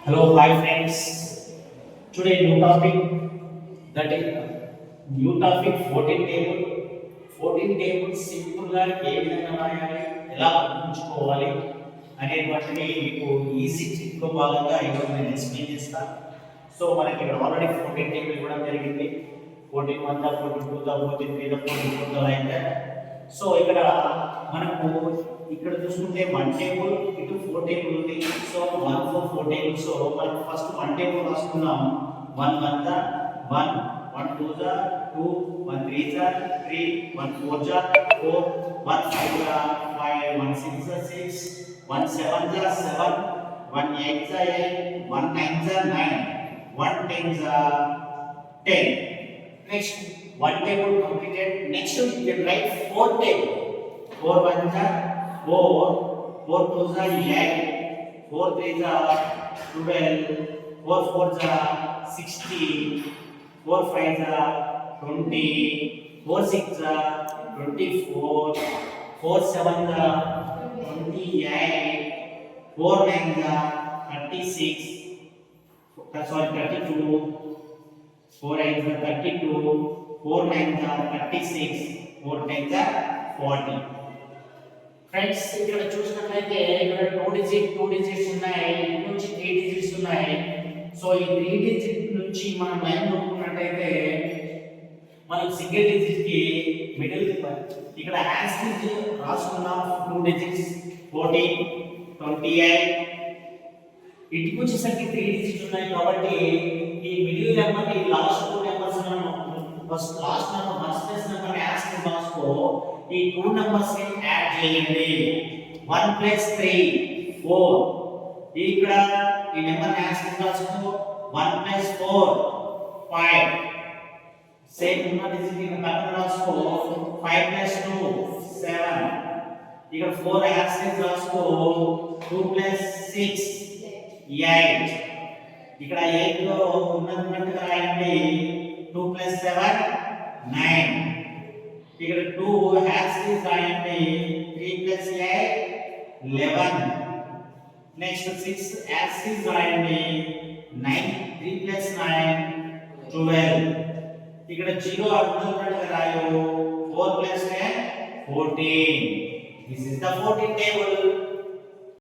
Hello, hi friends. Today new topic that is new topic 14 table. 14 tables simple గా ఏ విధంగా రాయాలి, ఎలా గుర్తుంచుకోవాలి అనేటువంటిది మీకు ఈజీ ట్రిక్ లో భాగంగా ఈరోజు నేను ఎక్స్ప్లెయిన్ చేస్తాను. సో మనకి ఇక్కడ ఆల్రెడీ 14 టేబుల్ ఇవ్వడం జరిగింది. 14 1 14 2 14 3 14 4 లైక్ దట్. సో ఇక్కడ మనకు ఇక్కడ చూసుకుంటే 1 టేబుల్ ఇటు 4 టేబుల్ ఉంది. So 1 4 table. సో మనం first 1 table రాసుకుందాం. 1 1 the 1 1 2 the 2 1 3 the 3 1 4 the 4 1 5 the 5 1 6 the 6 1 7 the 7 1 8 the 8 1 9 the 9 1 10 the 10. Next, one table completed. Next, you can write 4 table. 4 1 are 4, 4 2 are 8, 4 3 are 12, 4 4 are 16, 4 5 are 20, 4 6 are 24, 4 7 are 28, 4 9 are 36. Sorry, 32. 4 8 are 32, 4 9 are 36, 4 10 are 40. Friends ఇక్కడ చూసినట్లయితే ఇక్కడ 2 digits ఉన్నాయి, ఇటు నుంచి 3 digits ఉన్నాయి. So ఈ 3 digit నుంచి మనం లైన్ కొట్టుకున్నట్లయితే మనకు సింగిల్ డిజిట్ కి మిడిల్ ఇక్కడ యాసిడ్ రాసుకున్నాం. 2 డిజిట్స్ 14 28. ఇటుకు వచ్చేసరికి 3 డిజిట్స్ ఉన్నాయి కాబట్టి ఈ మిడిల్ నెంబర్ ఈ last 2 numbers first last number first place number add కి రాసుకో. ఈ 2 నెంబర్స్ ని యాడ్ చేయండి. 1 + 3 4. ఇక్కడ ఈ నెంబర్ యాడ్ కి రాసుకో. 1 + 4 5. సేమ్ ఉన్న డిజిట్ ని పక్కన రాసుకో. 5 + 2 7. ఇక్కడ 4 యాడ్ కి రాసుకో. 2 + 6 8. ఇక్కడ 8 లో ఉన్నట్టుగా రాయండి. 2 + 7 9. ఇక్కడ 2 హ్యాష్ కి రాయండి. 3 + 8 11. నెక్స్ట్ 6 హ్యాష్ కి రాయండి. 9 3 + 9 12. ఇక్కడ 0 ఉన్నట్టుగా రాయు. 4 + 10 14. This is the 14 table.